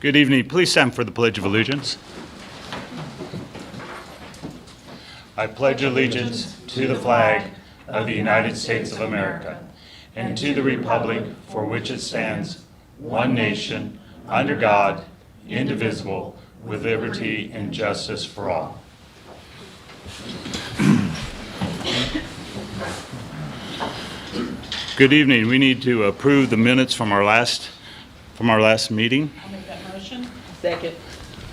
Good evening. Please stand for the Pledge of Allegiance. I pledge allegiance to the flag of the United States of America and to the republic for which it stands, one nation, under God, indivisible, with liberty and justice for all. Good evening. We need to approve the minutes from our last meeting. I'll make that motion. Second.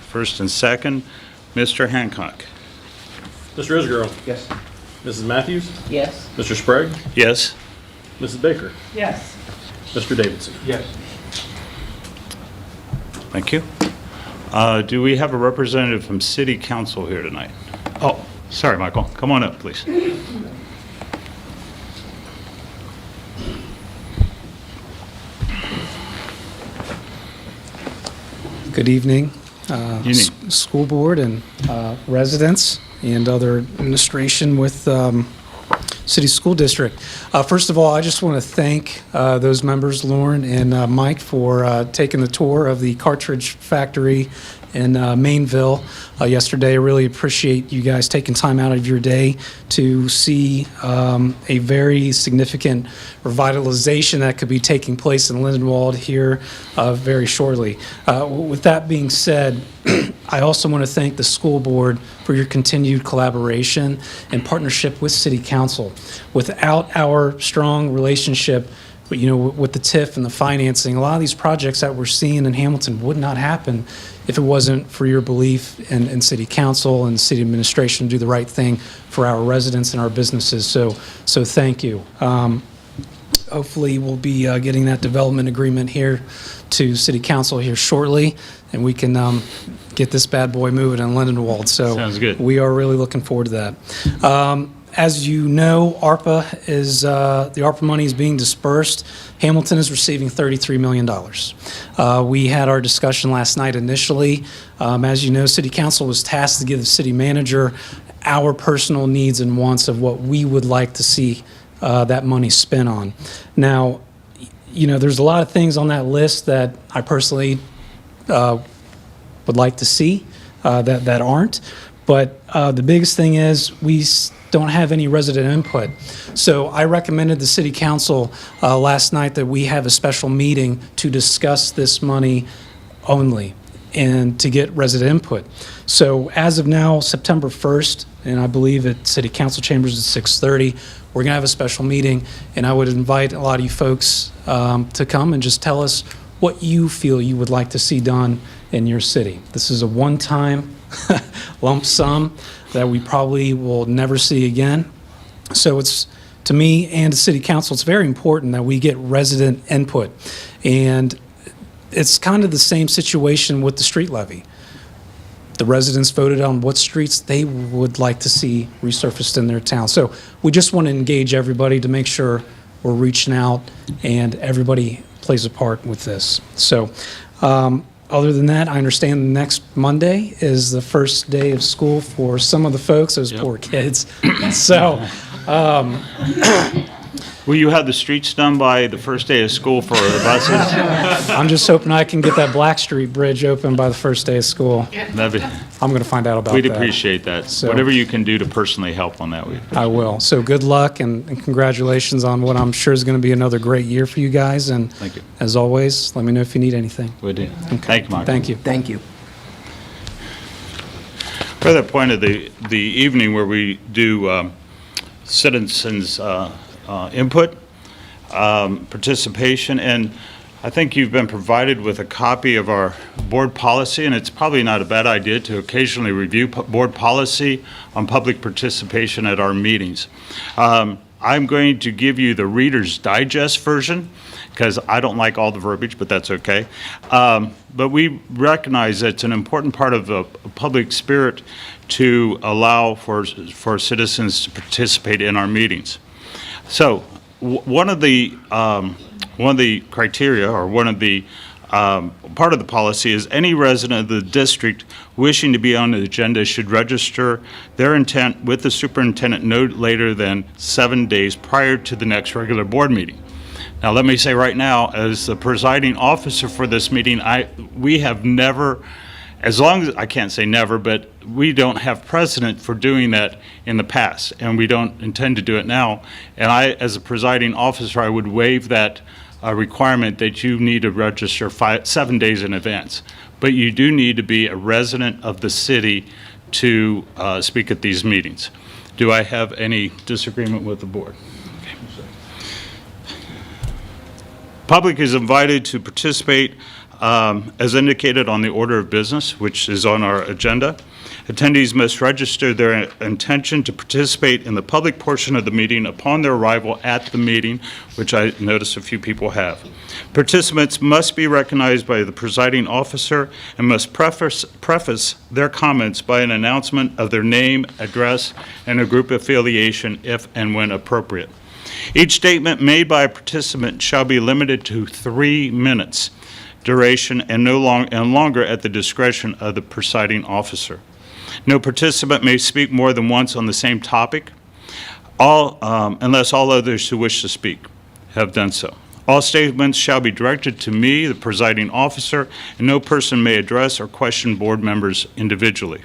First and second, Mr. Hancock. Mr. Isgirl. Yes. Mrs. Matthews. Yes. Mr. Sprague. Yes. Mrs. Baker. Yes. Mr. Davidson. Yes. Thank you. Do we have a representative from City Council here tonight? Oh, sorry, Michael. Come on up, please. Good evening, Evening. school board and residents and other administration with City School District. First of all, I just want to thank those members, Lauren and Mike, for taking the tour of the cartridge factory in Mainville yesterday. I really appreciate you guys taking time out of your day to see a very significant revitalization that could be taking place in Lindenwold here very shortly. With that being said, I also want to thank the school board for your continued collaboration and partnership with City Council. Without our strong relationship with the TIF and the financing, a lot of these projects that we're seeing in Hamilton would not happen if it wasn't for your belief in City Council and City Administration to do the right thing for our residents and our businesses. So thank you. Hopefully, we'll be getting that development agreement here to City Council here shortly, and we can get this bad boy moving in Lindenwold. So Sounds good. We are really looking forward to that. As you know, the ARPA money is being dispersed. Hamilton is receiving $33 million. We had our discussion last night initially. As you know, City Council was tasked to give the city manager our personal needs and wants of what we would like to see that money spent on. Now, there's a lot of things on that list that I personally would like to see that aren't. But the biggest thing is we don't have any resident input. So I recommended the City Council last night that we have a special meeting to discuss this money only and to get resident input. So as of now, September 1st, and I believe at City Council chambers at 6:30, we're going to have a special meeting, and I would invite a lot of you folks to come and just tell us what you feel you would like to see done in your city. This is a one-time lump sum that we probably will never see again. So it's, to me and to City Council, it's very important that we get resident input. And it's kind of the same situation with the street levy. The residents voted on what streets they would like to see resurfaced in their town. So we just want to engage everybody to make sure we're reaching out and everybody plays a part with this. So other than that, I understand the next Monday is the first day of school for some of the folks, those poor kids. So Will you have the streets done by the first day of school for the buses? I'm just hoping I can get that Black Street Bridge open by the first day of school. That'd be, I'm going to find out about we'd that. appreciate that. So- Whatever you can do to personally help on that, I will. So good luck and congratulations on what I'm sure is going to be another great year for you guys. And Thank you. as always, let me know if you need anything. we do. Thank you, Michael. Thank you. Thank you. We're at the point of the evening where we do citizens' input, participation, and I think you've been provided with a copy of our board policy, and it's probably not a bad idea to occasionally review board policy on public participation at our meetings. I'm going to give you the Reader's Digest version because I don't like all the verbiage, but that's okay. But we recognize that it's an important part of the public spirit to allow for citizens to participate in our meetings. So one of the criteria, or one of the part of the policy, is any resident of the district wishing to be on the agenda should register their intent with the superintendent no later than 7 days prior to the next regular board meeting. Now, let me say right now, as the presiding officer for this meeting, we have never, as long as, I can't say never, but we don't have precedent for doing that in the past, and we don't intend to do it now. And I, as a presiding officer, I would waive that requirement that you need to register 7 days in advance. But you do need to be a resident of the city to speak at these meetings. Do I have any disagreement with the board? Public is invited to participate as indicated on the order of business, which is on our agenda. Attendees must register their intention to participate in the public portion of the meeting upon their arrival at the meeting, which I notice a few people have. Participants must be recognized by the presiding officer and must preface their comments by an announcement of their name, address, and a group affiliation if and when appropriate. Each statement made by a participant shall be limited to 3 minutes duration and no longer at the discretion of the presiding officer. No participant may speak more than once on the same topic, unless all others who wish to speak have done so. All statements shall be directed to me, the presiding officer, and no person may address or question board members individually.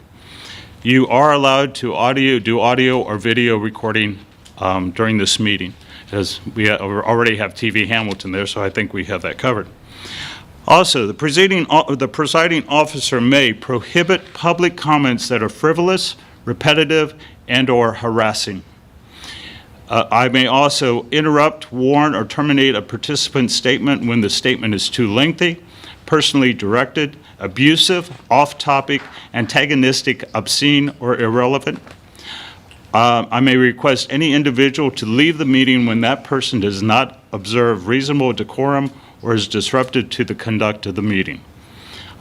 You are allowed to do audio or video recording during this meeting, as we already have TV Hamilton there, so I think we have that covered. Also, the presiding officer may prohibit public comments that are frivolous, repetitive, and/or harassing. I may also interrupt, warn, or terminate a participant's statement when the statement is too lengthy, personally directed, abusive, off-topic, antagonistic, obscene, or irrelevant. I may request any individual to leave the meeting when that person does not observe reasonable decorum or is disruptive to the conduct of the meeting.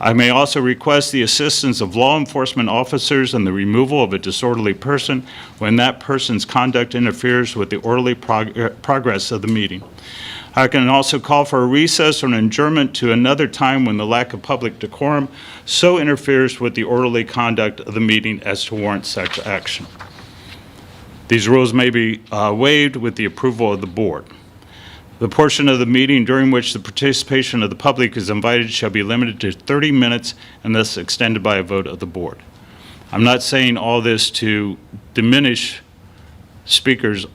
I may also request the assistance of law enforcement officers in the removal of a disorderly person when that person's conduct interferes with the orderly progress of the meeting. I can also call for a recess or an adjournment to another time when the lack of public decorum so interferes with the orderly conduct of the meeting as to warrant such action. These rules may be waived with the approval of the board. The portion of the meeting during which the participation of the public is invited shall be limited to 30 minutes and thus extended by a vote of the board. I'm not saying all this to diminish speakers,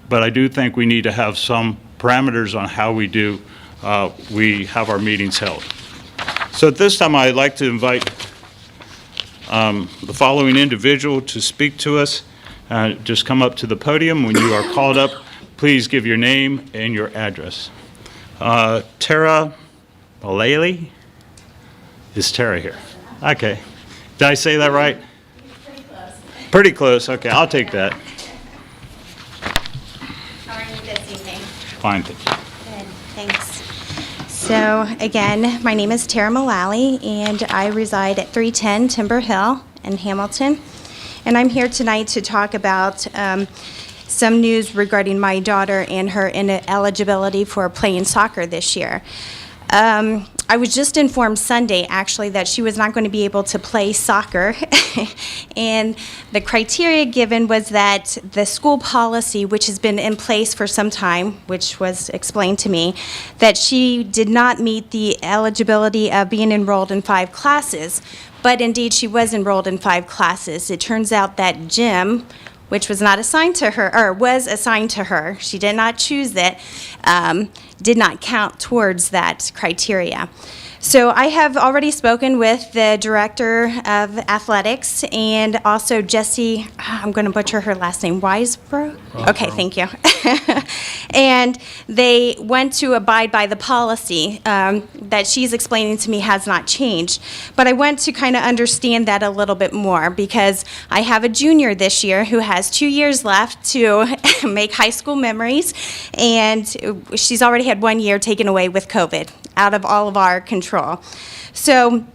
but I do think we need to have some parameters on how we have our meetings held. So at this time, I'd like to invite the following individual to speak to us. Just come up to the podium. When you are called up, please give your name and your address. Tara Malali? Is Tara here? Okay. Did I say that right? Pretty close. Pretty close. Okay, I'll take that. How are you this evening? Fine, thank you. Good, thanks. So again, my name is Tara Malali, and I reside at 310 Timber Hill in Hamilton. And I'm here tonight to talk about some news regarding my daughter and her ineligibility for playing soccer this year. I was just informed Sunday, actually, that she was not going to be able to play soccer. And the criteria given was that the school policy, which has been in place for some time, which was explained to me, that she did not meet the eligibility of being enrolled in 5 classes. But indeed, she was enrolled in 5 classes. It turns out that gym, which was not assigned to her, or was assigned to her, she did not choose it, did not count towards that criteria. So I have already spoken with the director of athletics and also Jessie, I'm going to butcher her last name, Weisbro? Okay, thank you. And they went to abide by the policy that she's explaining to me has not changed. But I went to kind of understand that a little bit more because I have a junior this year who has 2 years left to make high school memories, and she's already had 1 year taken away with COVID, out of all of our control. So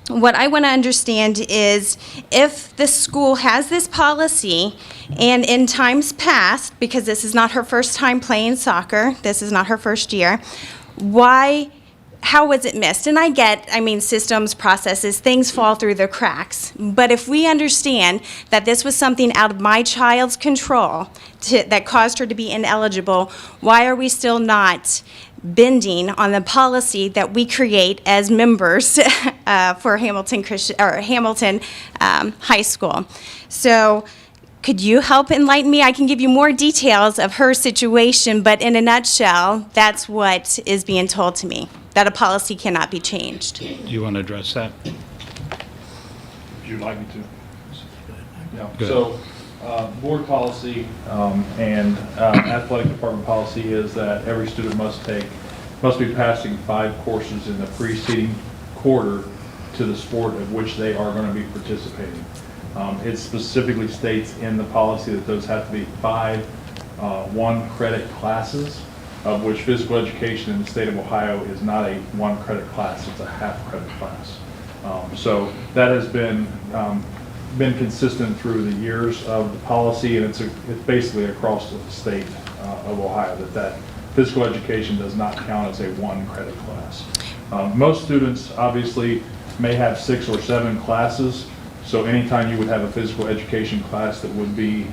what I want to understand is if the school has this policy, and in times past, because this is not her first time playing soccer, this is not her first year, how was it missed? And I mean, systems, processes, things fall through the cracks. But if we understand that this was something out of my child's control that caused her to be ineligible, why are we still not bending on the policy that we create as members for Hamilton Christian or Hamilton High School. So could you help enlighten me? I can give you more details of her situation, but in a nutshell, that's what is being told to me, that a policy cannot be changed. Do you want to address that? Would you like me to? Yeah, Go so, board policy and athletic department policy is that every student must be passing 5 courses in the preceding quarter to the sport of which they are going to be participating. It specifically states in the policy that those have to be 5 one-credit classes, of which physical education in the state of Ohio is not a one-credit class, it's a half-credit class. So that has been consistent through the years of the policy, and it's basically across the state of Ohio that physical education does not count as a one-credit class. Most students obviously may have 6 or 7 classes, so anytime you would have a physical education class that would be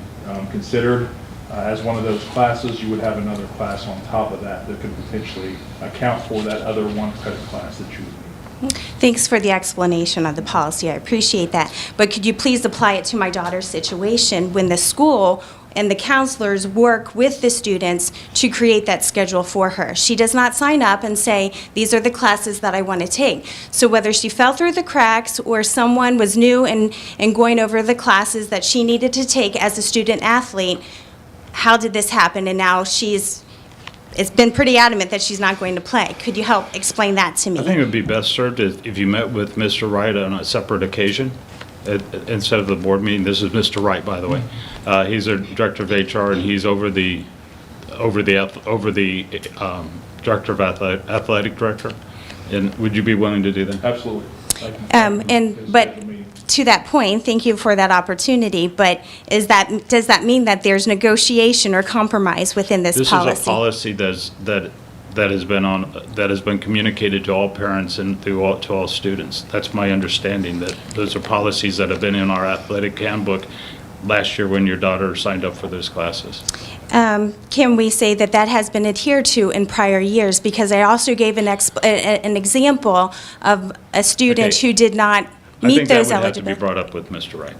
considered as one of those classes, you would have another class on top of that that could potentially account for that other one-credit class that you would need. Thanks for the explanation of the policy. I appreciate that. But could you please apply it to my daughter's situation when the school and the counselors work with the students to create that schedule for her? She does not sign up and say, these are the classes that I want to take. So whether she fell through the cracks or someone was new and going over the classes that she needed to take as a student athlete, how did this happen? And now it's been pretty adamant that she's not going to play. Could you help explain that to me? I think it would be best served if you met with Mr. Wright on a separate occasion instead of the board meeting. This is Mr. Wright, by the way. He's the director of HR, and he's over the director of athletic director. And would you be willing to do that? Absolutely. But to that point, thank you for that opportunity, but does that mean that there's negotiation or compromise within this policy? This is a policy that has been communicated to all parents and to all students. That's my understanding, that those are policies that have been in our athletic handbook last year when your daughter signed up for those classes. Can we say that has been adhered to in prior years? Because I also gave an example of a student Okay. who did not I meet think that those would have to be eligibility. brought up with Mr. Wright.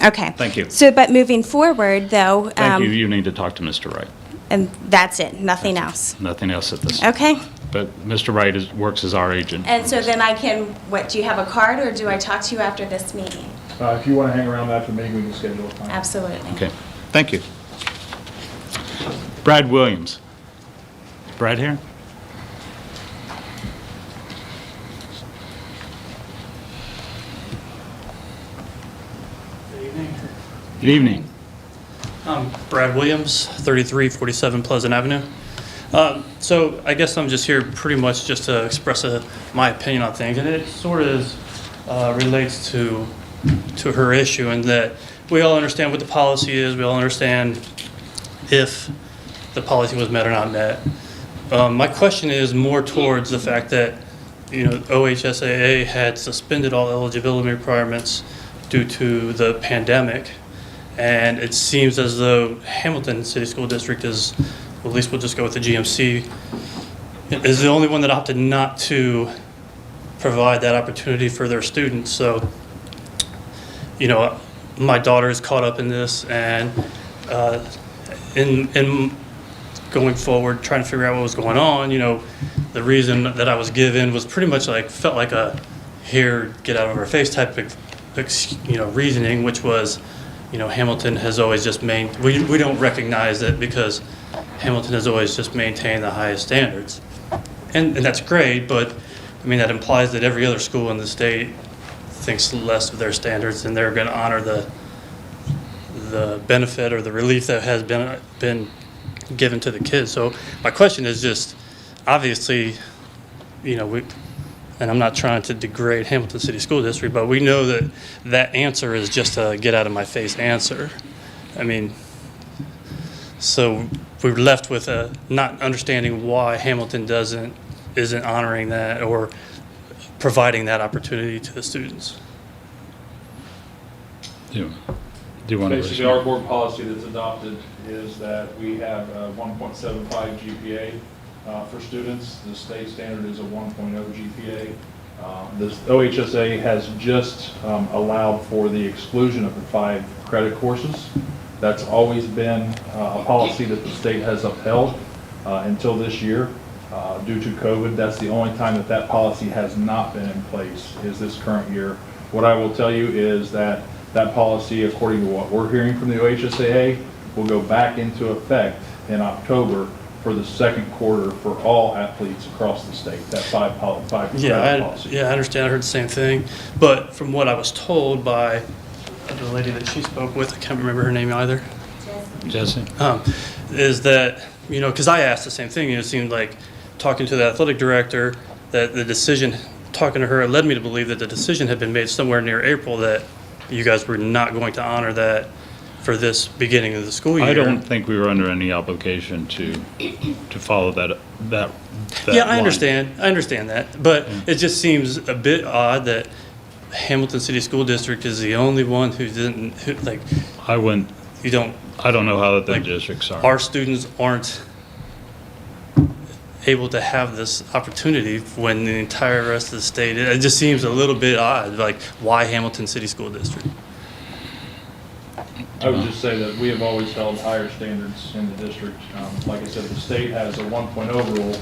Okay. Thank you. So, but moving forward, though, Thank you. You need to talk to Mr. Wright. and that's it, nothing else. Nothing else at this. Okay. But Mr. Wright works as our agent. And so then I can, do you have a card, or do I talk to you after this meeting? If you want to hang around after the meeting, we can schedule a time. Absolutely. Okay, thank you. Brad Williams. Is Brad here? Good evening. I'm Brad Williams, 3347 Pleasant Avenue. So I guess I'm just here pretty much just to express my opinion on things, and it sort of relates to her issue, in that we all understand what the policy is. We all understand if the policy was met or not met. My question is more towards the fact that, OHSAA had suspended all eligibility requirements due to the pandemic. And it seems as though Hamilton City School District is, well, at least we'll just go with the GMC, is the only one that opted not to provide that opportunity for their students. So, my daughter is caught up in this, and in going forward, trying to figure out what was going on, the reason that I was given was pretty much felt like a here, get out of our face type of, reasoning, which was, Hamilton has always just we don't recognize it because Hamilton has always just maintained the highest standards. And that's great, but that implies that every other school in the state thinks less of their standards, and they're going to honor the benefit or the relief that has been given to the kids. So my question is just, obviously, and I'm not trying to degrade Hamilton City School District, but we know that answer is just a get out of my face answer. So we're left with not understanding why Hamilton isn't honoring that or providing that opportunity to the students. Do you want to? Basically, our board policy that's adopted is that we have a 1.75 GPA for students. The state standard is a 1.0 GPA. The OHSA has just allowed for the exclusion of the 5 credit courses. That's always been a policy that the state has upheld until this year. Due to COVID, that's the only time that that policy has not been in place, is this current year. What I will tell you is that that policy, according to what we're hearing from the OHSAA, will go back into effect in October for the second quarter for all athletes across the state, that 5 credit policy. Yeah, I understand. I heard the same thing. But from what I was told by the lady that she spoke with, I can't remember her name either, Jesse? is that, because I asked the same thing, and it seemed like talking to the athletic director, that the decision, talking to her, it led me to believe that the decision had been made somewhere near April that you guys were not going to honor that for this beginning of the school year. I don't think we were under any obligation to follow that Yeah, I line. understand that, but it just seems a bit odd that Hamilton City School District is the only one who didn't, I wouldn't, you don't, I don't know how the Like, districts are. our students aren't able to have this opportunity when the entire rest of the state, it just seems a little bit odd, like, why Hamilton City School District? I would just say that we have always held higher standards in the district. Like I said, the state has a 1.0 rule.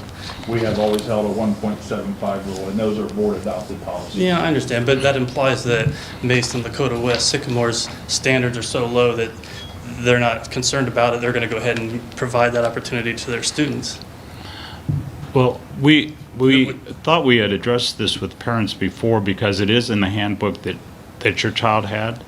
We have always held a 1.75 rule, and those are board adopted policies. Yeah, I understand, but that implies that based on Dakota West, Sycamore's standards are so low that they're not concerned about it. They're going to go ahead and provide that opportunity to their students. Well, we thought we had addressed this with parents before because it is in the handbook that your child had.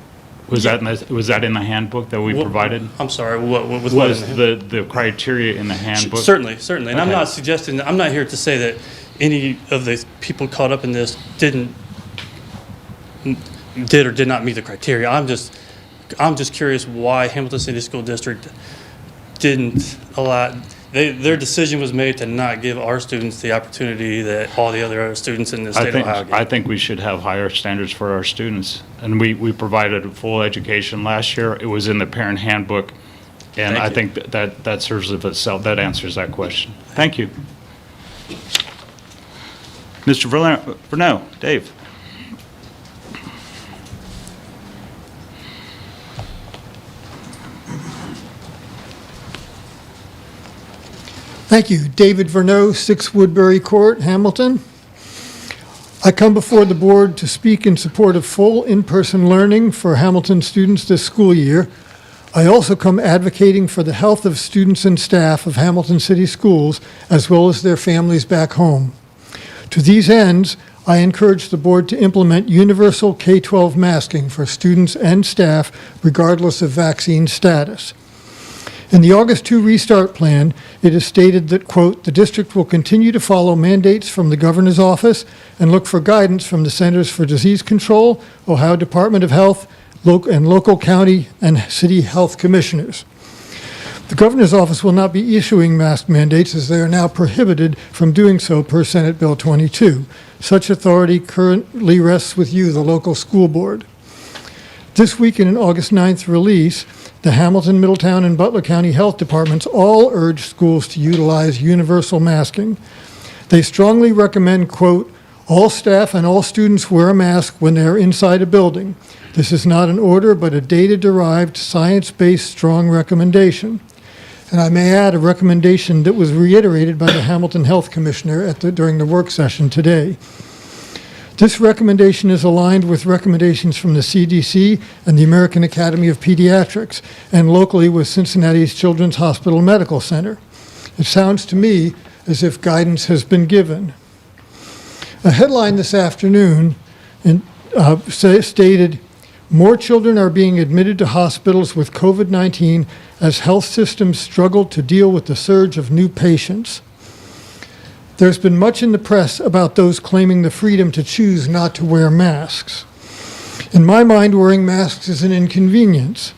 Was that in the handbook that we provided? I'm sorry, what was Was in the the criteria in the handbook? Certainly. And I'm Okay. not suggesting, I'm not here to say that any of the people caught up in this did or did not meet the criteria. I'm just curious why Hamilton City School District didn't allow, their decision was made to not give our students the opportunity that all the other students in the state of Ohio I get. think we should have higher standards for our students. And we provided a full education last year. It was in the parent handbook. And Thank I you. think that serves of itself, that answers that question. Thank you. Mr. Verneau, Dave. Thank you. David Verneau, 6 Woodbury Court, Hamilton. I come before the board to speak in support of full in-person learning for Hamilton students this school year. I also come advocating for the health of students and staff of Hamilton City Schools, as well as their families back home. To these ends, I encourage the board to implement universal K-12 masking for students and staff, regardless of vaccine status. In the August 2 restart plan, it is stated that, quote, "The district will continue to follow mandates from the governor's office and look for guidance from the Centers for Disease Control, Ohio Department of Health, and local county and city health commissioners." The governor's office will not be issuing mask mandates as they are now prohibited from doing so per Senate Bill 22. Such authority currently rests with you, the local school board. This week in an August 9th release, the Hamilton, Middletown, and Butler County Health Departments all urge schools to utilize universal masking. They strongly recommend, quote, "All staff and all students wear a mask when they are inside a building. This is not an order, but a data-derived, science-based, strong recommendation." And I may add a recommendation that was reiterated by the Hamilton Health Commissioner during the work session today. This recommendation is aligned with recommendations from the CDC and the American Academy of Pediatrics, and locally with Cincinnati's Children's Hospital Medical Center. It sounds to me as if guidance has been given. A headline this afternoon stated, "More children are being admitted to hospitals with COVID-19 as health systems struggle to deal with the surge of new patients." There's been much in the press about those claiming the freedom to choose not to wear masks. In my mind, wearing masks is an inconvenience.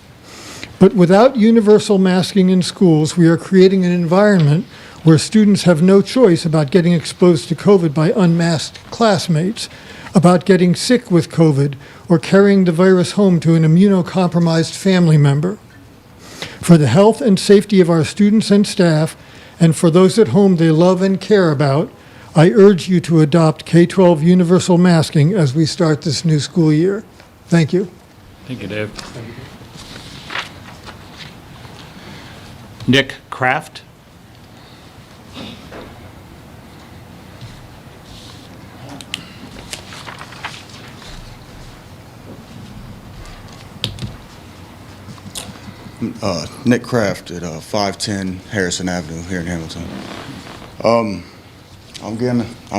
But without universal masking in schools, we are creating an environment where students have no choice about getting exposed to COVID by unmasked classmates, about getting sick with COVID, or carrying the virus home to an immunocompromised family member. For the health and safety of our students and staff, and for those at home they love and care about, I urge you to adopt K-12 universal masking as we start this new school year. Thank you. Thank you, Dave. Nick Kraft. Nick Kraft at 510 Harrison Avenue here in Hamilton. I'm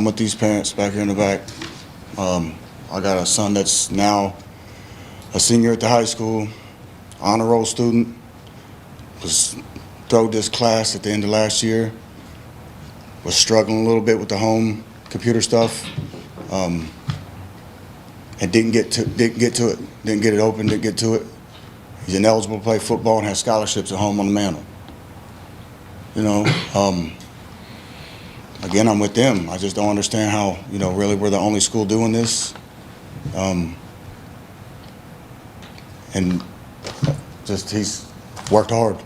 with these parents back here in the back. I got a son that's now a senior at the high school, honor roll student, was through this class at the end of last year, was struggling a little bit with the home computer stuff, and didn't get to it, didn't get it open, didn't get to it. He's ineligible to play football and has scholarships at home on the mantle. You know, again, I'm with them. I just don't understand how, really we're the only school doing this. And just, he's worked hard.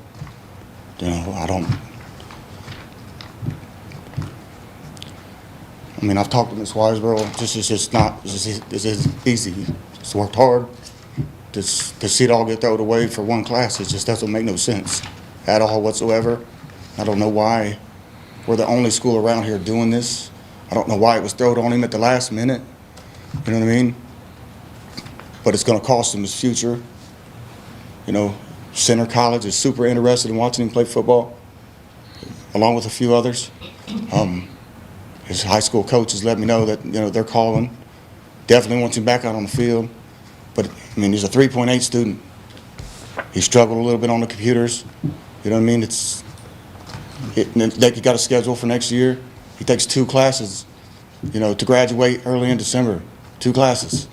I've talked to Ms. Weisborough. It's just easy. Just worked hard. To see it all get thrown away for one class, it just doesn't make no sense at all whatsoever. I don't know why we're the only school around here doing this. I don't know why it was thrown on him at the last minute. You know what I mean? But it's going to cost him his future. Center College is super interested in watching him play football, along with a few others. His high school coaches let me know that they're calling. Definitely wants him back out on the field. But, he's a 3.8 student. He struggled a little bit on the computers. You know what I mean? He got a schedule for next year. He takes 2 classes, to graduate early in December. 2 classes.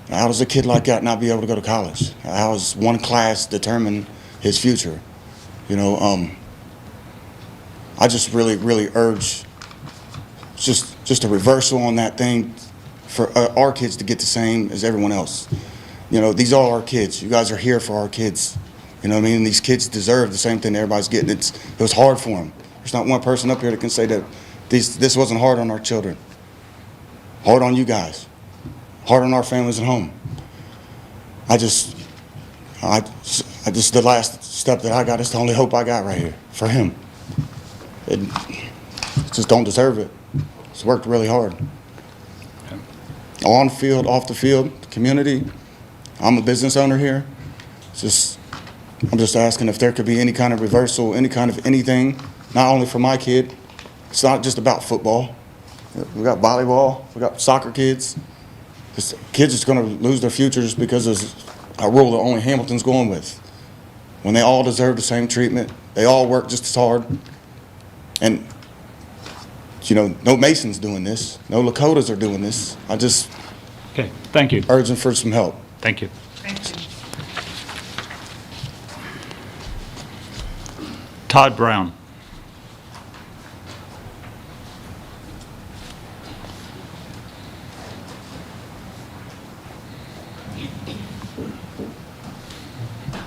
Now, how does a kid like that not be able to go to college? How does one class determine his future? I just really, really urge just a reversal on that thing for our kids to get the same as everyone else. These are our kids. You guys are here for our kids. These kids deserve the same thing everybody's getting. It was hard for them. There's not one person up here that can say that this wasn't hard on our children. Hard on you guys. Hard on our families at home. I just the last step that I got is the only hope I got right here for him. It just don't deserve it. It's worked really hard. On the field, off the field, community. I'm a business owner here. I'm just asking if there could be any kind of reversal, any kind of anything, not only for my kid. It's not just about football. We got volleyball, we got soccer kids. Kids are going to lose their futures because of a rule that only Hamilton's going with. When they all deserve the same treatment, they all work just as hard. And no Masons doing this. No Lakotas are doing this. Okay, thank you. Urging for some help. Thank you. Todd Brown.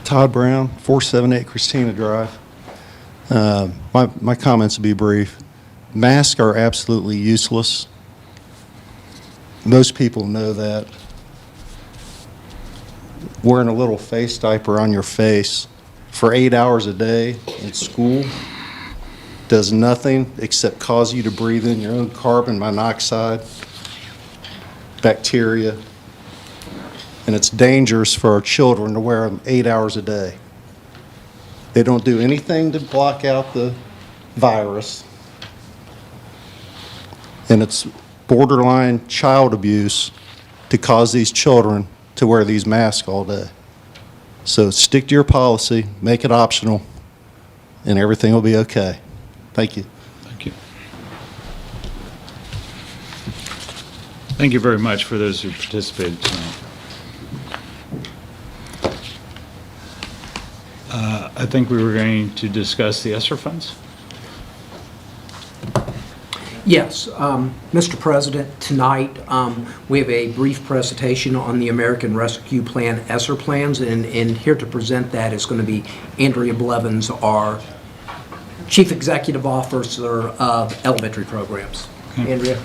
Todd Brown, 478 Christina Drive. My comments will be brief. Masks are absolutely useless. Most people know that. Wearing a little face diaper on your face for 8 hours a day in school does nothing except cause you to breathe in your own carbon monoxide, bacteria, and it's dangerous for our children to wear them 8 hours a day. They don't do anything to block out the virus, and it's borderline child abuse to cause these children to wear these masks all day. So stick to your policy, make it optional, and everything will be okay. Thank you. Thank you. Thank you very much for those who participated tonight. I think we were going to discuss the ESSER funds. Yes, Mr. President, tonight we have a brief presentation on the American Rescue Plan ESSER plans, and here to present that is going to be Andrea Blevins, our Chief Executive Officer of Elementary Programs. Andrea?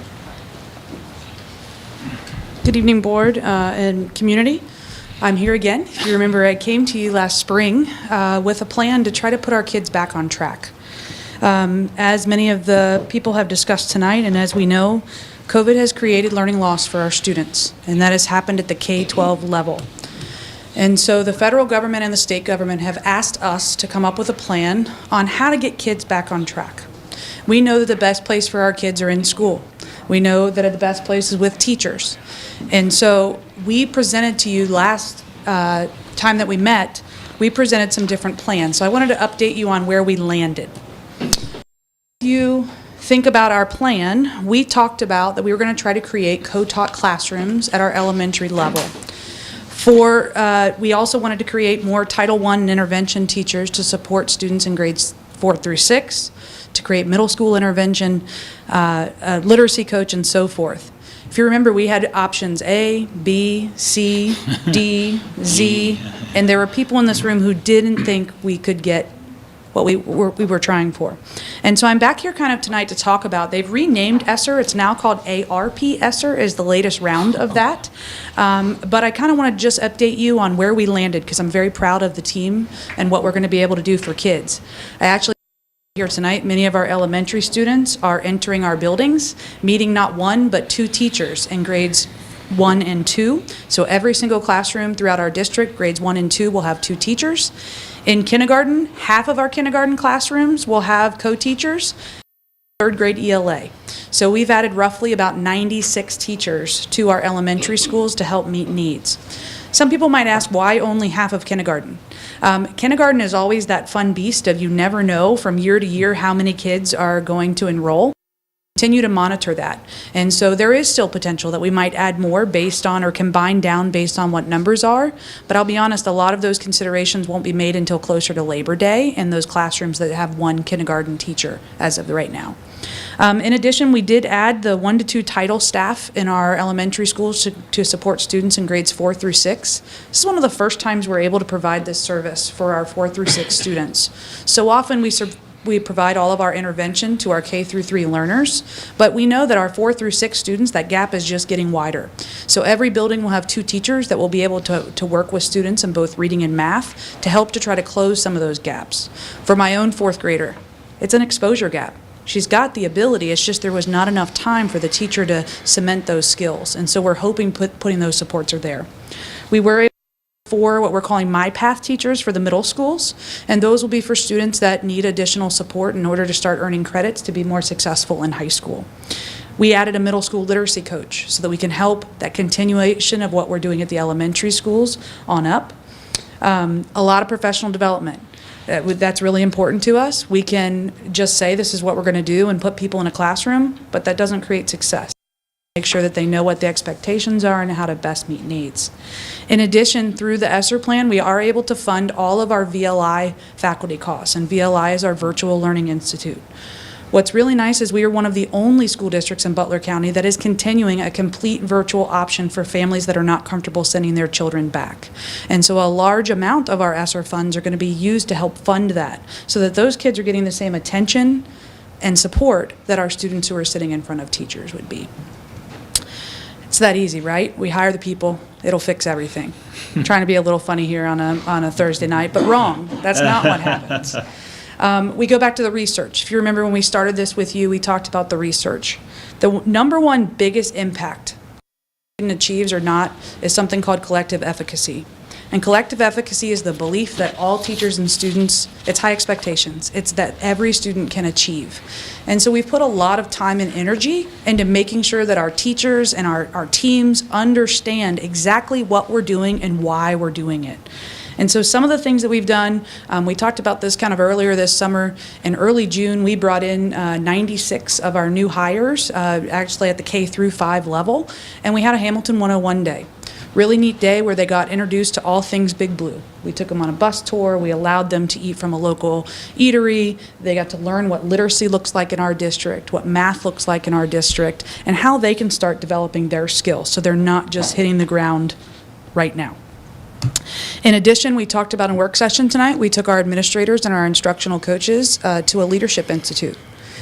Good evening, board and community. I'm here again. If you remember, I came to you last spring with a plan to try to put our kids back on track. As many of the people have discussed tonight, and as we know, COVID has created learning loss for our students, and that has happened at the K-12 level. And so the federal government and the state government have asked us to come up with a plan on how to get kids back on track. We know that the best place for our kids are in school. We know that the best place is with teachers. And so we presented to you last time that we met, we presented some different plans. So I wanted to update you on where we landed. If you think about our plan, we talked about that we were going to try to create co-taught classrooms at our elementary level. We also wanted to create more Title I intervention teachers to support students in grades 4 through 6, to create middle school intervention, a literacy coach, and so forth. If you remember, we had options A, B, C, D, Z, and there were people in this room who didn't think we could get what we were trying for. And so I'm back here kind of tonight to talk about, they've renamed ESSER, it's now called ARP ESSER, is the latest round of that. But I kind of want to just update you on where we landed, because I'm very proud of the team and what we're going to be able to do for kids. I actually here tonight, many of our elementary students are entering our buildings, meeting not one, but 2 teachers in grades 1 and 2. So every single classroom throughout our district, grades 1 and 2, will have 2 teachers. In kindergarten, half of our kindergarten classrooms will have co-teachers, 3rd grade ELA. So we've added roughly about 96 teachers to our elementary schools to help meet needs. Some people might ask, why only half of kindergarten? Kindergarten is always that fun beast of you never know from year to year how many kids are going to enroll. Continue to monitor that. And so there is still potential that we might add more based on or combine down based on what numbers are. But I'll be honest, a lot of those considerations won't be made until closer to Labor Day in those classrooms that have 1 kindergarten teacher as of right now. In addition, we did add the 1 to 2 title staff in our elementary schools to support students in grades 4 through 6. This is one of the first times we're able to provide this service for our 4 through 6 students. So often we provide all of our intervention to our K through 3 learners, but we know that our 4 through 6 students, that gap is just getting wider. So every building will have 2 teachers that will be able to work with students in both reading and math to help to try to close some of those gaps. For my own 4th grader, it's an exposure gap. She's got the ability, it's just there was not enough time for the teacher to cement those skills, and so we're hoping putting those supports are there. We were able for what we're calling My Path teachers for the middle schools, and those will be for students that need additional support in order to start earning credits to be more successful in high school. We added a middle school literacy coach so that we can help that continuation of what we're doing at the elementary schools on up. A lot of professional development. That's really important to us. We can just say this is what we're going to do and put people in a classroom, but that doesn't create success. Make sure that they know what the expectations are and how to best meet needs. In addition, through the ESSER plan, we are able to fund all of our VLI faculty costs, and VLI is our Virtual Learning Institute. What's really nice is we are one of the only school districts in Butler County that is continuing a complete virtual option for families that are not comfortable sending their children back. And so a large amount of our ESSER funds are going to be used to help fund that, so that those kids are getting the same attention and support that our students who are sitting in front of teachers would be. It's that easy, right? We hire the people, it'll fix everything. I'm trying to be a little funny here on a Thursday night, but wrong. That's not what happens. We go back to the research. If you remember when we started this with you, we talked about the research. The number one biggest impact student achieves or not is something called collective efficacy. And collective efficacy is the belief that all teachers and students, it's high expectations. It's that every student can achieve. And so we've put a lot of time and energy into making sure that our teachers and our teams understand exactly what we're doing and why we're doing it. And so some of the things that we've done, we talked about this kind of earlier this summer. In early June, we brought in 96 of our new hires, actually at the K through 5 level, and we had a Hamilton 101 day. Really neat day where they got introduced to all things Big Blue. We took them on a bus tour. We allowed them to eat from a local eatery. They got to learn what literacy looks like in our district, what math looks like in our district, and how they can start developing their skills so they're not just hitting the ground right now. In addition, we talked about in work session tonight, we took our administrators and our instructional coaches to a leadership institute.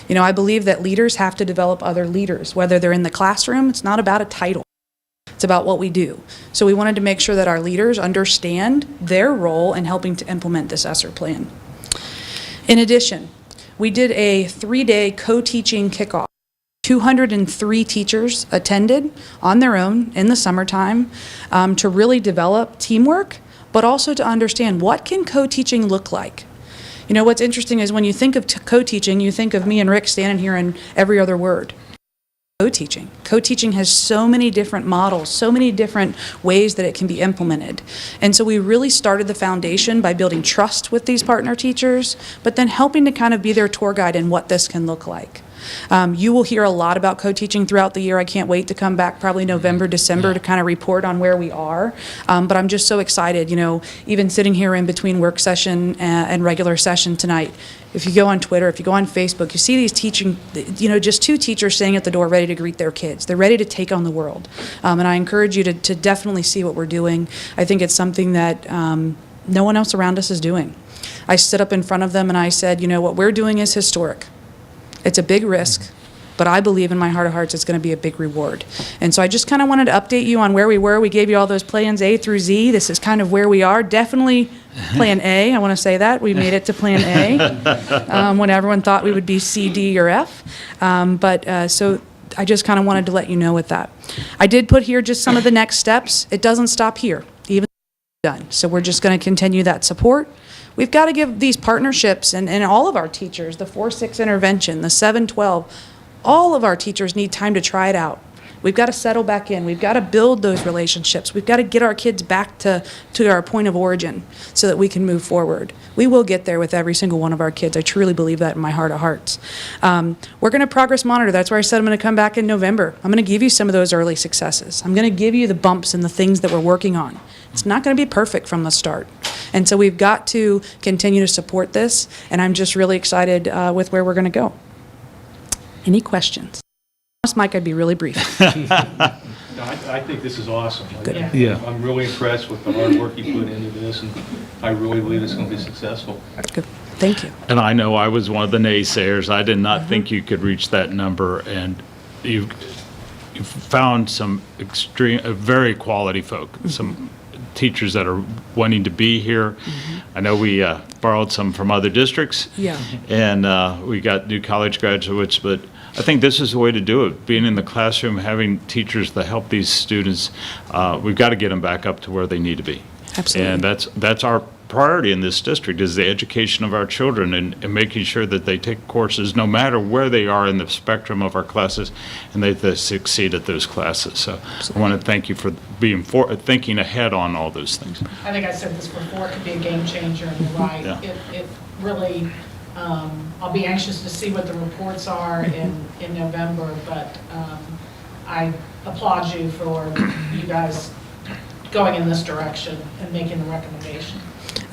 You know, I believe that leaders have to develop other leaders, whether they're in the classroom. It's not about a title. It's about what we do. So we wanted to make sure that our leaders understand their role in helping to implement this ESSER plan. In addition, we did a 3-day co-teaching kickoff. 203 teachers attended on their own in the summertime to really develop teamwork, but also to understand what can co-teaching look like. You know, what's interesting is when you think of co-teaching, you think of me and Rick standing here and every other word. Co-teaching. Co-teaching has so many different models, so many different ways that it can be implemented. And so we really started the foundation by building trust with these partner teachers, but then helping to kind of be their tour guide in what this can look like. You will hear a lot about co-teaching throughout the year. I can't wait to come back probably November, December to kind of report on where we are. But I'm just so excited, you know, even sitting here in between work session and regular session tonight. If you go on Twitter, if you go on Facebook, you see these teaching, you know, just 2 teachers standing at the door ready to greet their kids. They're ready to take on the world. And I encourage you to definitely see what we're doing. I think it's something that no one else around us is doing. I stood up in front of them and I said, you know, what we're doing is historic. It's a big risk, but I believe in my heart of hearts it's going to be a big reward. And so I just kind of wanted to update you on where we were. We gave you all those plans A through Z. This is kind of where we are. Definitely plan A. I want to say that. We made it to plan A when everyone thought we would be C, D, or F. So I just kind of wanted to let you know with that. I did put here just some of the next steps. It doesn't stop here, even done. So we're just going to continue that support. We've got to give these partnerships and all of our teachers, the 4-6 intervention, the 7-12, all of our teachers need time to try it out. We've got to settle back in. We've got to build those relationships. We've got to get our kids back to our point of origin so that we can move forward. We will get there with every single one of our kids. I truly believe that in my heart of hearts. We're going to progress monitor. That's where I said I'm going to come back in November. I'm going to give you some of those early successes. I'm going to give you the bumps and the things that we're working on. It's not going to be perfect from the start. And so we've got to continue to support this, and I'm just really excited with where we're going to go. Any questions? Mike, I'd be really brief. No, I think this is awesome. Yeah. I'm really impressed with the hard work you put into this, and I really believe it's going to be successful. Good. Thank you. And I know I was one of the naysayers. I did not think you could reach that number, and you've found some very quality folk, some teachers that are wanting to be here. I know we borrowed some from other districts. Yeah. And we got new college graduates, but I think this is the way to do it. Being in the classroom, having teachers that help these students, we've got to get them back up to where they need to be. Absolutely. And that's our priority in this district, is the education of our children and making sure that they take courses no matter where they are in the spectrum of our classes, and they succeed at those classes. So I want to thank you for thinking ahead on all those things. I think I said this before, it could be a game changer, and you're right. Yeah. It really, I'll be anxious to see what the reports are in November, but I applaud you for you guys going in this direction and making the recommendation.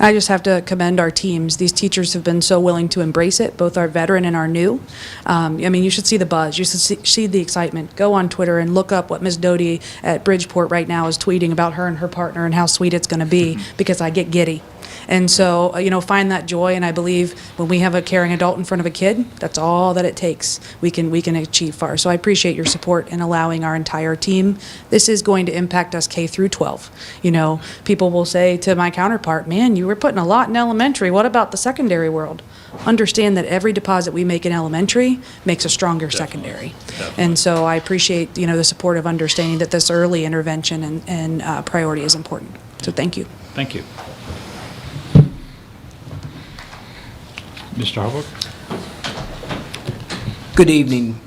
I just have to commend our teams. These teachers have been so willing to embrace it, both our veteran and our new. I mean, you should see the buzz. You should see the excitement. Go on Twitter and look up what Ms. Doty at Bridgeport right now is tweeting about her and her partner and how sweet it's going to be, because I get giddy. And so, you know, find that joy, and I believe when we have a caring adult in front of a kid, that's all that it takes. We can achieve far. So I appreciate your support in allowing our entire team. This is going to impact us K through 12. You know, people will say to my counterpart, man, you were putting a lot in elementary. What about the secondary world? Understand that every deposit we make in elementary makes a stronger secondary. And so I appreciate, you know, the support of understanding that this early intervention and priority is important. So thank you. Thank you. Mr. Harwood? Good evening.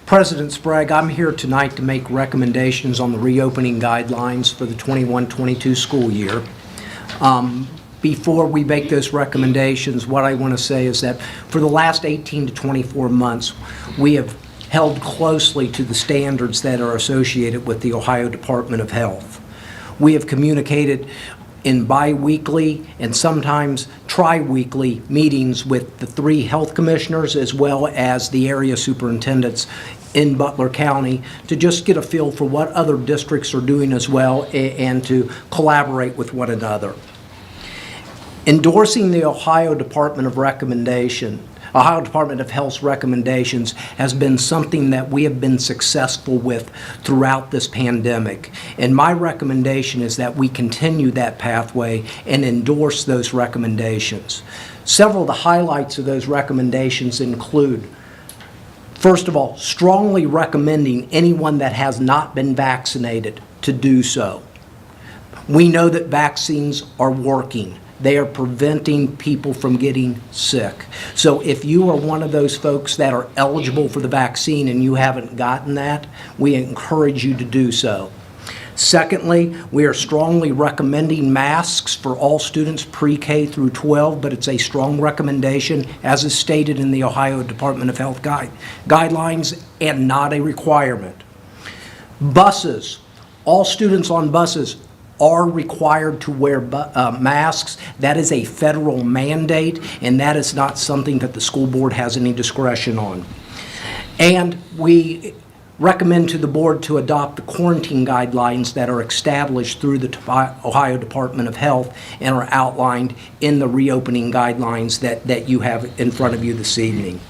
President Sprague, I'm here tonight to make recommendations on the reopening guidelines for the 21-22 school year. Before we make those recommendations, what I want to say is that for the last 18 to 24 months, we have held closely to the standards that are associated with the Ohio Department of Health. We have communicated in bi-weekly and sometimes tri-weekly meetings with the 3 health commissioners as well as the area superintendents in Butler County to just get a feel for what other districts are doing as well and to collaborate with one another. Endorsing the Ohio Department of Health's recommendations has been something that we have been successful with throughout this pandemic. And my recommendation is that we continue that pathway and endorse those recommendations. Several of the highlights of those recommendations include, first of all, strongly recommending anyone that has not been vaccinated to do so. We know that vaccines are working. They are preventing people from getting sick. So if you are one of those folks that are eligible for the vaccine and you haven't gotten that, we encourage you to do so. Secondly, we are strongly recommending masks for all students pre-K through 12, but it's a strong recommendation, as is stated in the Ohio Department of Health guidelines, and not a requirement. Buses. All students on buses are required to wear masks. That is a federal mandate, and that is not something that the school board has any discretion on. And we recommend to the board to adopt the quarantine guidelines that are established through the Ohio Department of Health and are outlined in the reopening guidelines that you have in front of you this evening.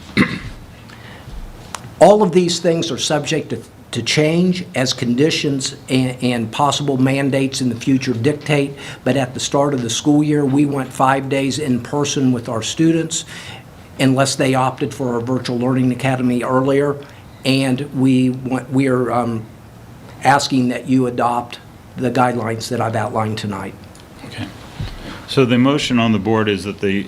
All of these things are subject to change as conditions and possible mandates in the future dictate, but at the start of the school year, we went 5 days in person with our students, unless they opted for our virtual learning academy earlier, and we are asking that you adopt the guidelines that I've outlined tonight. Okay. So the motion on the board is that the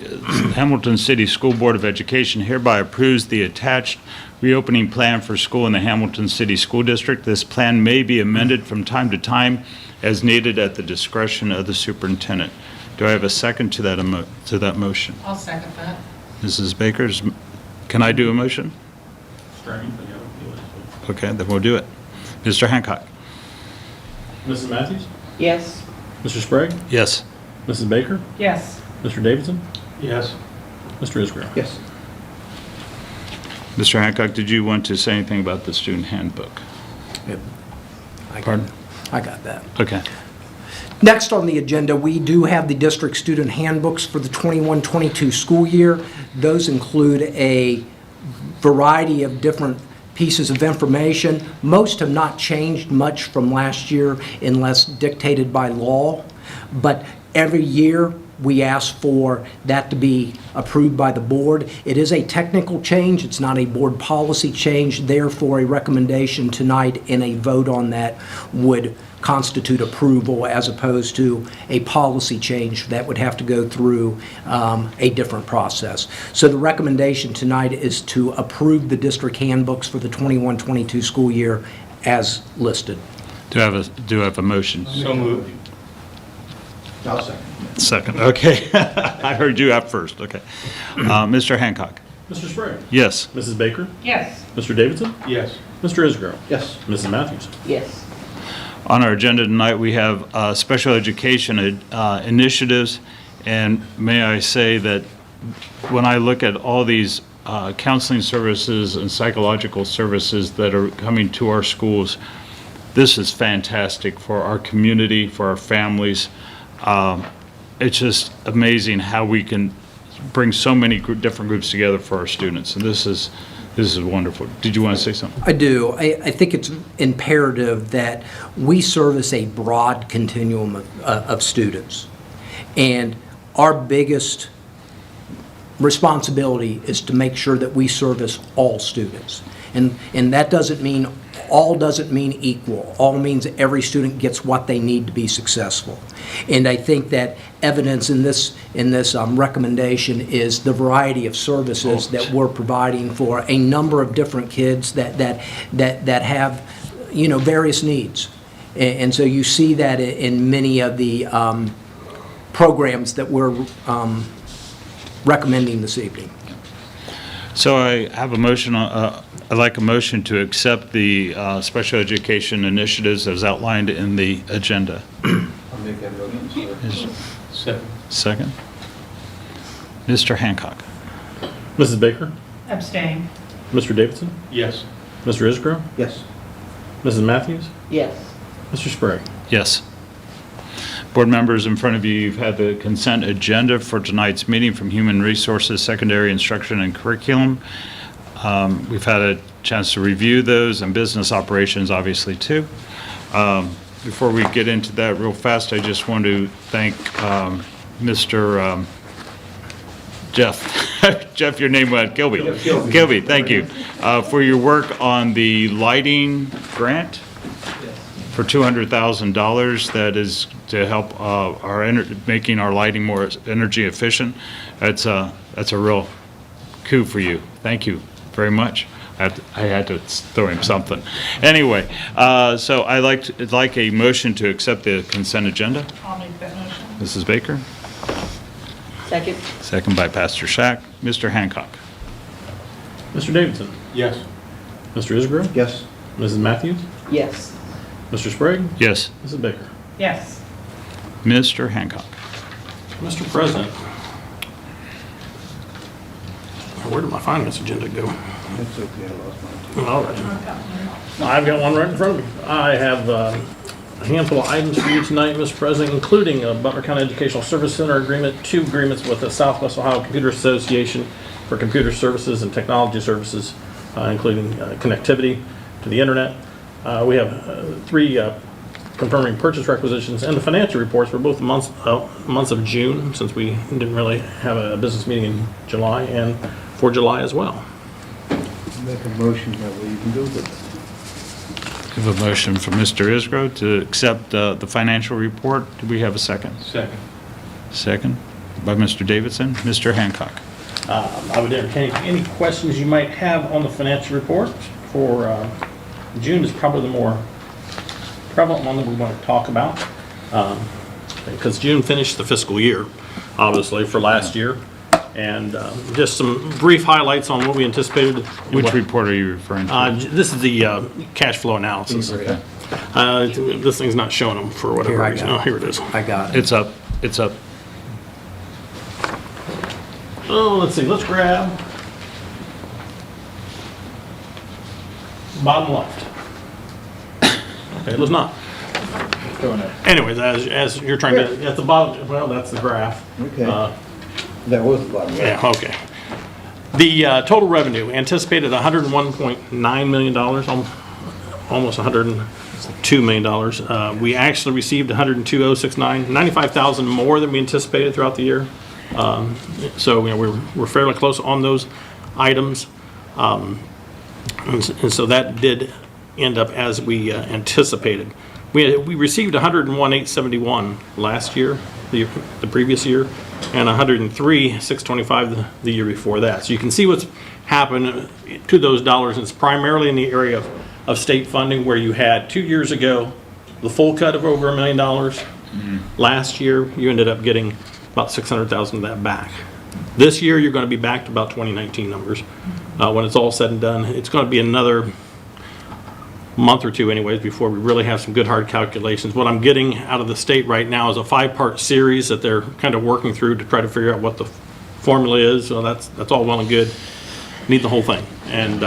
Hamilton City School Board of Education hereby approves the attached reopening plan for school in the Hamilton City School District. This plan may be amended from time to time as needed at the discretion of the superintendent. Do I have a second to that motion? I'll second that. Mrs. Baker, can I do a motion? Okay, then we'll do it. Mr. Hancock? Mrs. Matthews? Yes. Mr. Sprague? Yes. Mrs. Baker? Yes. Mr. Davidson? Yes. Mr. Isgro? Yes. Mr. Hancock, did you want to say anything about the student handbook? Yep. Pardon? I got that. Okay. Next on the agenda, we do have the district student handbooks for the 21-22 school year. Those include a variety of different pieces of information. Most have not changed much from last year unless dictated by law, but every year we ask for that to be approved by the board. It is a technical change. It's not a board policy change. Therefore, a recommendation tonight and a vote on that would constitute approval as opposed to a policy change that would have to go through a different process. So the recommendation tonight is to approve the district handbooks for the 21-22 school year as listed. Do I have a motion? So moved. I'll second. Second, okay. I heard you up first, okay. Mr. Hancock? Mr. Sprague? Yes. Mrs. Baker? Yes. Mr. Davidson? Yes. Mr. Isgro? Yes. Mrs. Matthews? Yes. On our agenda tonight, we have special education initiatives, and may I say that when I look at all these counseling services and psychological services that are coming to our schools, this is fantastic for our community, for our families. It's just amazing how we can bring so many different groups together for our students, and this is wonderful. Did you want to say something? I do. I think it's imperative that we service a broad continuum of students. And our biggest responsibility is to make sure that we service all students. And that doesn't mean, all doesn't mean equal. All means every student gets what they need to be successful. And I think that evidence in this recommendation is the variety of services that we're providing for a number of different kids that have, various needs. And so you see that in many of the programs that we're recommending this evening. So I have a motion, I'd like a motion to accept the special education initiatives as outlined in the agenda. I'll make that motion, sir. Second? Mr. Hancock? Mrs. Baker? Abstain. Mr. Davidson? Yes. Mr. Isgro? Yes. Mrs. Matthews? Yes. Mr. Sprague? Yes. Board members, in front of you, you've had the consent agenda for tonight's meeting from Human Resources, Secondary Instruction and Curriculum. We've had a chance to review those, and business operations, obviously, too. Before we get into that real fast, I just want to thank Mr. Jeff. Jeff, your name was Kilby. Kilby, thank you, for your work on the lighting grant for $200,000 that is to help making our lighting more energy efficient. That's a real coup for you. Thank you very much. I had to throw him something. Anyway, so I'd like a motion to accept the consent agenda. I'll make that motion. Mrs. Baker, Second. second by Pastor Shack. Mr. Hancock. Mr. Davidson? Yes. Mr. Isgro? Yes. Mrs. Matthews? Yes. Mr. Sprague? Yes. Mrs. Baker? Yes. Mr. Hancock. Mr. President? Where did my finance agenda go? That's okay, I lost mine too. All right. I've got one right in front of me. I have a handful of items for you tonight, Mr. President, including a Butler County Educational Service Center agreement, 2 agreements with the Southwest Ohio Computer Association for computer services and technology services, including connectivity to the internet. We have 3 confirming purchase requisitions and the financial reports for both the months of June, since we didn't really have a business meeting in July, and for July as well. Make a motion that way you can do with it. We have a motion from Mr. Isgro to accept the financial report. Do we have a second? Second. Second by Mr. Davidson. Mr. Hancock. I would entertain any questions you might have on the financial report. For June is probably the more prevalent one that we want to talk about, because June finished the fiscal year, obviously, for last year. And just some brief highlights on what we anticipated. Which report are you referring to? This is the cash flow analysis. Okay. This thing's not showing them for whatever Here, I reason. got Oh, here it is. I got it. It's up. It's up. Oh, let's see. Let's grab bottom left. Okay, let's not. Anyways, as you're trying to, at the bottom, well, that's the graph. Okay. That was the bottom. Yeah, okay. The total revenue anticipated $101.9 million, almost $102 million. We actually received $102,069, $95,000 more than we anticipated throughout the year. So we're fairly close on those items. And so that did end up as we anticipated. We received $101,871 last year, the previous year, and $103,625 the year before that. So you can see what's happened to those dollars. It's primarily in the area of state funding, where you had 2 years ago the full cut of over $1 million. Last year, you ended up getting about $600,000 of that back. This year, you're going to be back to about 2019 numbers. When it's all said and done, it's going to be another month or two anyways before we really have some good hard calculations. What I'm getting out of the state right now is a 5-part series that they're kind of working through to try to figure out what the formula is. So that's all well and good. Need the whole thing. And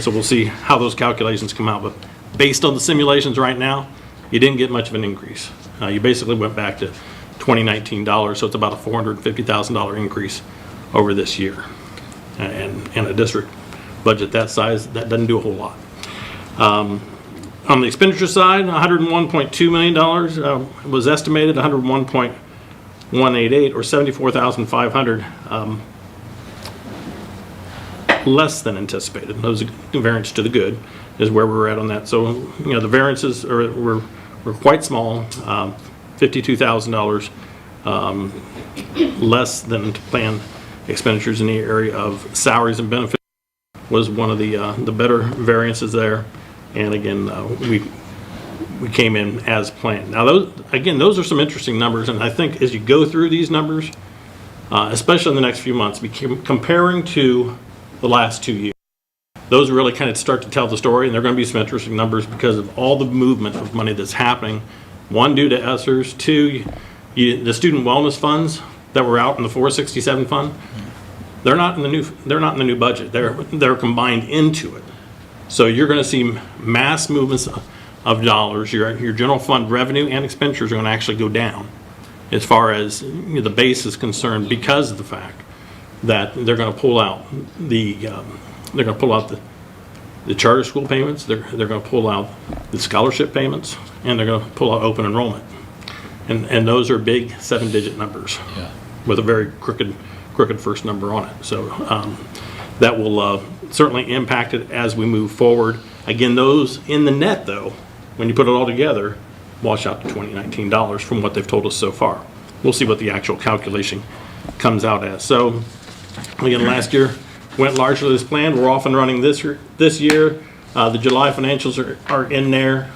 so we'll see how those calculations come out. But based on the simulations right now, you didn't get much of an increase. You basically went back to 2019 dollars, so it's about a $450,000 increase over this year. And a district budget that size, that doesn't do a whole lot. On the expenditure side, $101.2 million was estimated, $101.188, or $74,500 less than anticipated. Those are variance to the good is where we're at on that. So the variances were quite small, $52,000 less than planned expenditures in the area of salaries and benefits was one of the better variances there. And again, we came in as planned. Now, those are some interesting numbers, and I think as you go through these numbers, especially in the next few months, comparing to the last 2 years, those really kind of start to tell the story, and they're going to be some interesting numbers because of all the movement of money that's happening. One, due to ESSERS. Two, the student wellness funds that were out in the 467 fund. They're not in the new budget. They're combined into it. So you're going to see mass movements of dollars. Your general fund revenue and expenditures are going to actually go down as far as the base is concerned, because of the fact that they're going to pull out the charter school payments, they're going to pull out the scholarship payments, and they're going to pull out open enrollment. And those are big 7-digit numbers with a very crooked first number on it. So that will certainly impact it as we move forward. Again, those in the net, though, when you put it all together, wash out to $2019 from what they've told us so far. We'll see what the actual calculation comes out as. So again, last year went largely as planned. We're off and running this year. The July financials are in there.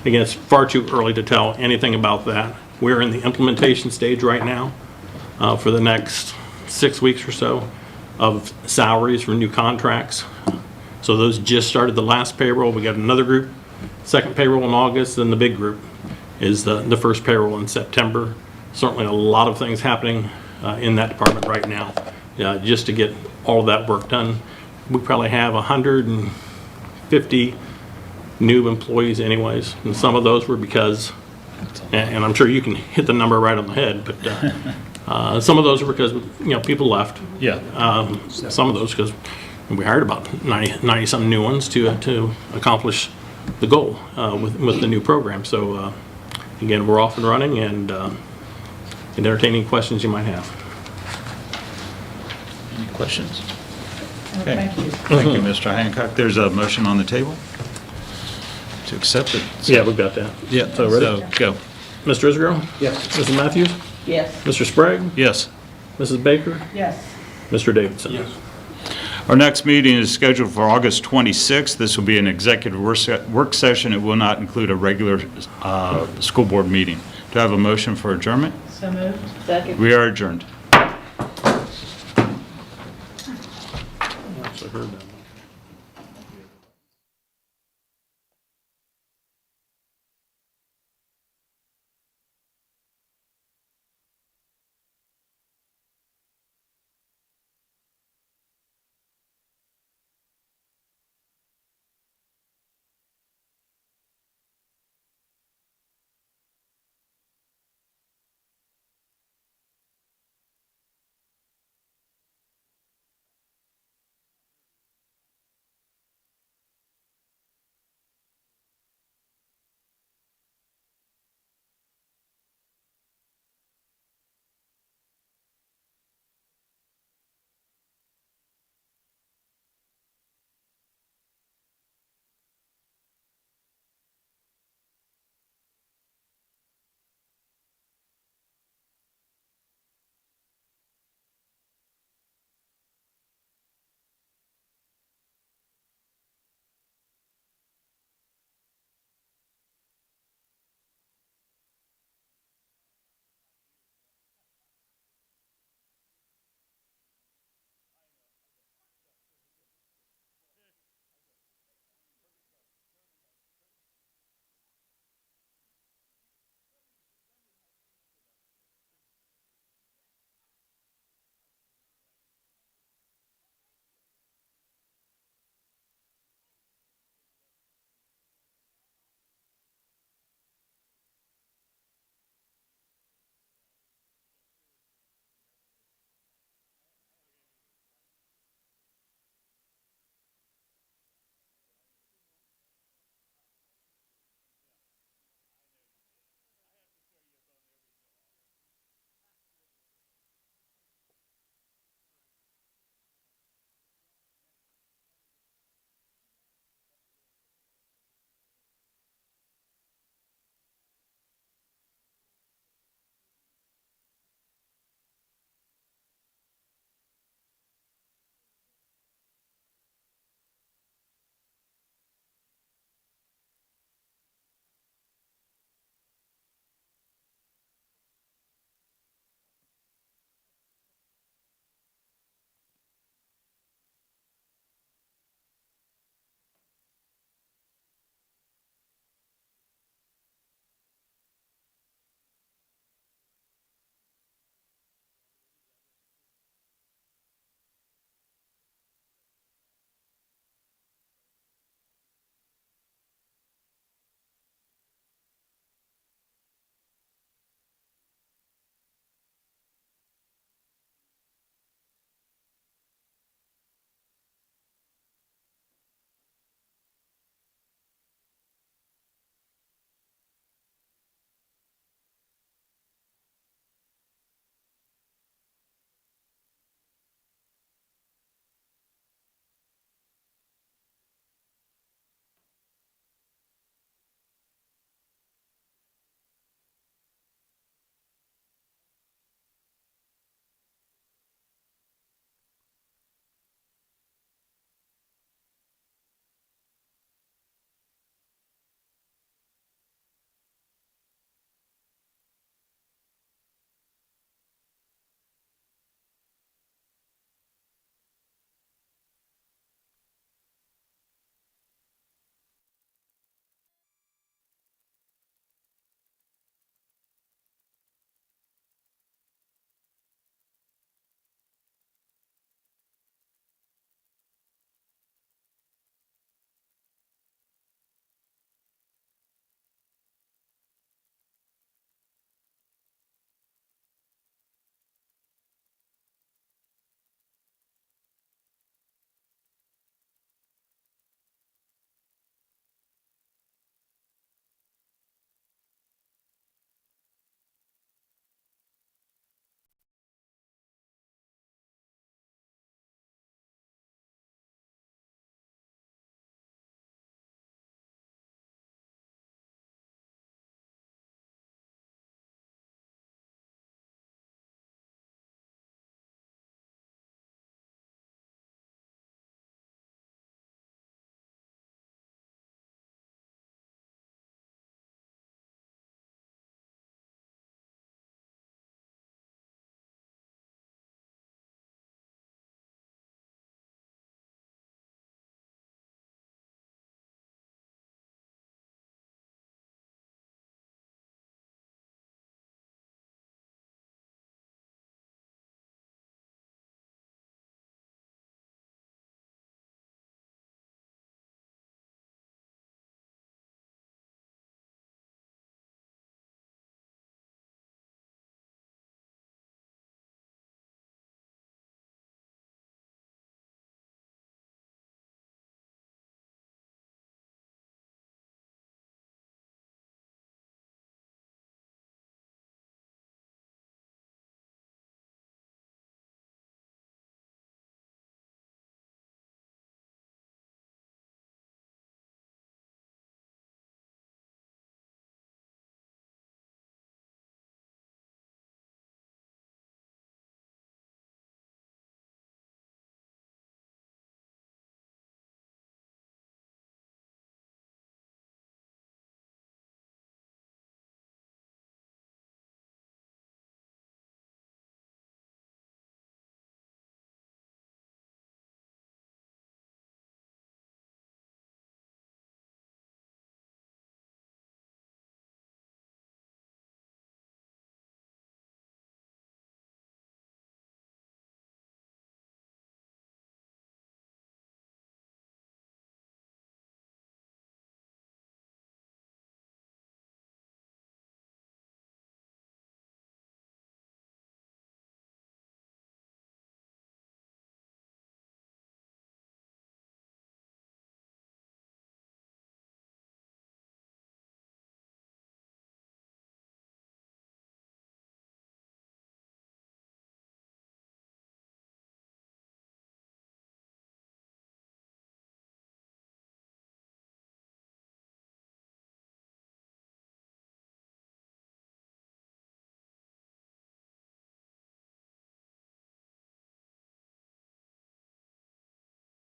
Again, it's far too early to tell anything about that. We're in the implementation stage right now for the next 6 weeks or so of salaries for new contracts. So those just started the last payroll. We got another group, second payroll in August, and the big group is the first payroll in September. Certainly a lot of things happening in that department right now just to get all of that work done. We probably have 150 new employees anyways, and some of those were because, and I'm sure you can hit the number right on the head, but some of those were because people left. Some of those because we hired about 90-something new ones to accomplish the goal with the new program. So again, we're off and running, and entertaining questions you might have. Any questions? Okay. Thank you. Thank you, Mr. Hancock. There's a motion on the table to accept it. Yeah, we've got that. Yeah, So ready? go. Mr. Isgro? Yes. Mrs. Matthews? Yes. Mr. Sprague? Yes. Mrs. Baker? Yes. Mr. Davidson? Yes. Our next meeting is scheduled for August 26th. This will be an executive work session. It will not include a regular school board meeting. Do I have a motion for adjournment? So moved. Second. We are adjourned. I actually heard that.